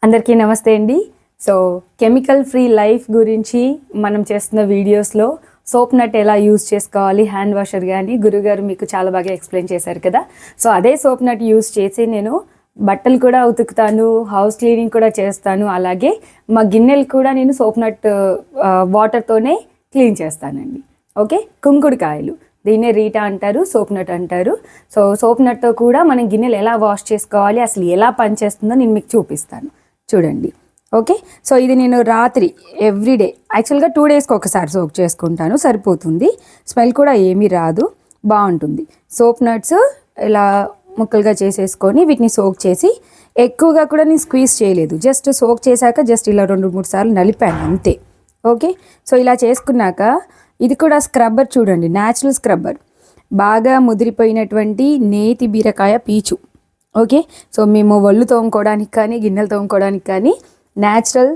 అందరికీ నమస్తే అండి. సో కెమికల్ ఫ్రీ లైఫ్ గురించి మనం చేస్తున్న వీడియోస్లో సోప్ నట్ ఎలా యూజ్ చేసుకోవాలి హ్యాండ్ వాషర్ కానీ గురుగారు మీకు చాలా బాగా ఎక్స్ప్లెయిన్ చేశారు కదా. సో అదే సోప్ నట్ యూజ్ చేసి నేను బట్టలు కూడా ఉతుకుతాను, హౌస్ క్లీనింగ్ కూడా చేస్తాను, అలాగే మా గిన్నెలు కూడా నేను సోప్ నట్ వాటర్తోనే క్లీన్ చేస్తానండి. ఓకే, కుంకుడుకాయలు దీన్నే రీటా అంటారు, సోప్ నట్ అంటారు. సో సోప్ నట్తో కూడా మనం గిన్నెలు ఎలా వాష్ చేసుకోవాలి, అసలు ఎలా పనిచేస్తుందో నేను మీకు చూపిస్తాను, చూడండి. ఓకే, సో ఇది నేను రాత్రి ఎవ్రీడే యాక్చువల్గా 2 డేస్కి ఒకసారి సోక్ చేసుకుంటాను, సరిపోతుంది. స్మెల్ కూడా ఏమీ రాదు, బాగుంటుంది. సోప్ నట్స్ ఇలా ముక్కలుగా చేసేసుకొని వీటిని సోక్ చేసి, ఎక్కువగా కూడా నేను స్క్వీజ్ చేయలేదు, జస్ట్ సోక్ చేశాక జస్ట్ ఇలా 2-3 సార్లు నలిపాను అంతే. ఓకే, సో ఇలా చేసుకున్నాక ఇది కూడా స్క్రబ్బర్ చూడండి, న్యాచురల్ స్క్రబ్బర్, బాగా ముదిరిపోయినటువంటి నేతి బీరకాయ పీచు. ఓకే, సో మేము ఒళ్ళు తోముకోవడానికి కానీ గిన్నెలు తోముకోవడానికి కానీ న్యాచురల్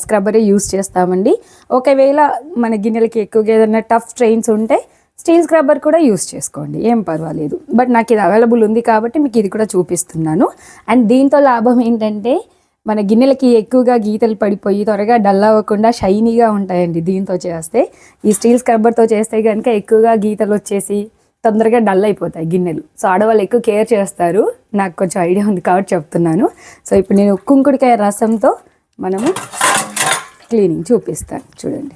స్క్రబ్బరే యూస్ చేస్తామండి. ఒకవేళ మన గిన్నెలకి ఎక్కువగా ఏదైనా టఫ్ స్ట్రెయిన్స్ ఉంటే స్టీల్ స్క్రబ్బర్ కూడా యూస్ చేసుకోండి, ఏం పర్వాలేదు. బట్ నాకు ఇది అవైలబుల్ ఉంది కాబట్టి మీకు ఇది కూడా చూపిస్తున్నాను. అండ్ దీంతో లాభం ఏంటంటే మన గిన్నెలకి ఎక్కువగా గీతలు పడిపోయి త్వరగా డల్ అవ్వకుండా షైనీగా ఉంటాయండి దీంతో చేస్తే. ఈ స్టీల్ స్క్రబ్బర్తో చేస్తే కనుక ఎక్కువగా గీతలు వచ్చేసి తొందరగా డల్ అయిపోతాయి గిన్నెలు. సో ఆడవాళ్ళు ఎక్కువ కేర్ చేస్తారు, నాకు కొంచెం ఐడియా ఉంది కాబట్టి చెప్తున్నాను. సో ఇప్పుడు నేను కుంకుడుకాయ రసంతో మనము క్లీనింగ్ చూపిస్తాను, చూడండి.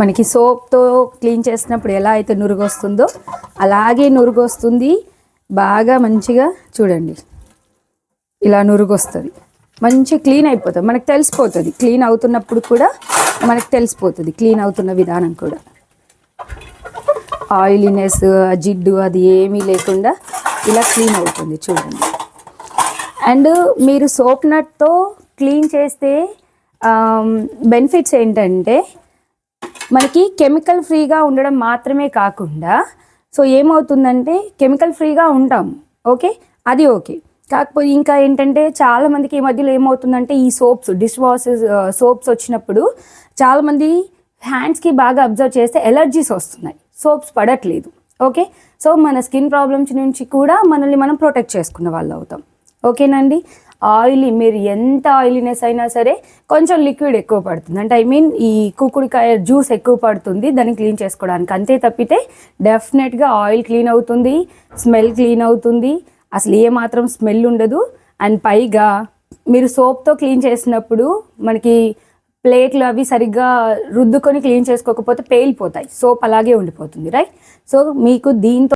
మనకి సోప్తో క్లీన్ చేసినప్పుడు ఎలా అయితే నురుగు వస్తుందో అలాగే నురుగు వస్తుంది, బాగా మంచిగా చూడండి ఇలా నురుగు వస్తుంది, మంచి క్లీన్ అయిపోతుంది. మనకు తెలిసిపోతుంది క్లీన్ అవుతున్నప్పుడు కూడా, మనకు తెలిసిపోతుంది క్లీన్ అవుతున్న విధానం కూడా. ఆయిలీనెస్, జిడ్డు అది ఏమీ లేకుండా ఇలా క్లీన్ అవుతుంది చూడండి. అండ్ మీరు సోప్ నట్తో క్లీన్ చేస్తే బెనిఫిట్స్ ఏంటంటే మనకి కెమికల్ ఫ్రీగా ఉండడం మాత్రమే కాకుండా, సో ఏమవుతుందంటే కెమికల్ ఫ్రీగా ఉంటాం, ఓకే అది ఓకే. కాకపోతే ఇంకా ఏంటంటే చాలామందికి ఈ మధ్యలో ఏమవుతుందంటే ఈ సోప్స్, డిష్ వాషెస్ సోప్స్ వచ్చినప్పుడు చాలామంది హ్యాండ్స్కి బాగా అబ్జర్వ్ చేస్తే ఎలర్జీస్ వస్తున్నాయి, సోప్స్ పడట్లేదు. ఓకే, సో మన స్కిన్ ప్రాబ్లమ్స్ నుంచి కూడా మనల్ని మనం ప్రొటెక్ట్ చేసుకున్న వాళ్ళు అవుతాం. ఓకేనండి. ఆయిలీ, మీరు ఎంత ఆయిలీనెస్ అయినా సరే కొంచెం లిక్విడ్ ఎక్కువ పడుతుంది, అంటే ఈ కుకుడికాయ జ్యూస్ ఎక్కువ పడుతుంది దాన్ని క్లీన్ చేసుకోవడానికి, అంతే తప్పితే డెఫినెట్గా ఆయిల్ క్లీన్ అవుతుంది, స్మెల్ క్లీన్ అవుతుంది, అసలు ఏమాత్రం స్మెల్ ఉండదు. అండ్ పైగా మీరు సోప్తో క్లీన్ చేసినప్పుడు మనకి ప్లేట్లు అవి సరిగ్గా రుద్దుకొని క్లీన్ చేసుకోకపోతే పేలిపోతాయి, సోప్ అలాగే ఉండిపోతుంది, రైట్. సో మీకు దీంతో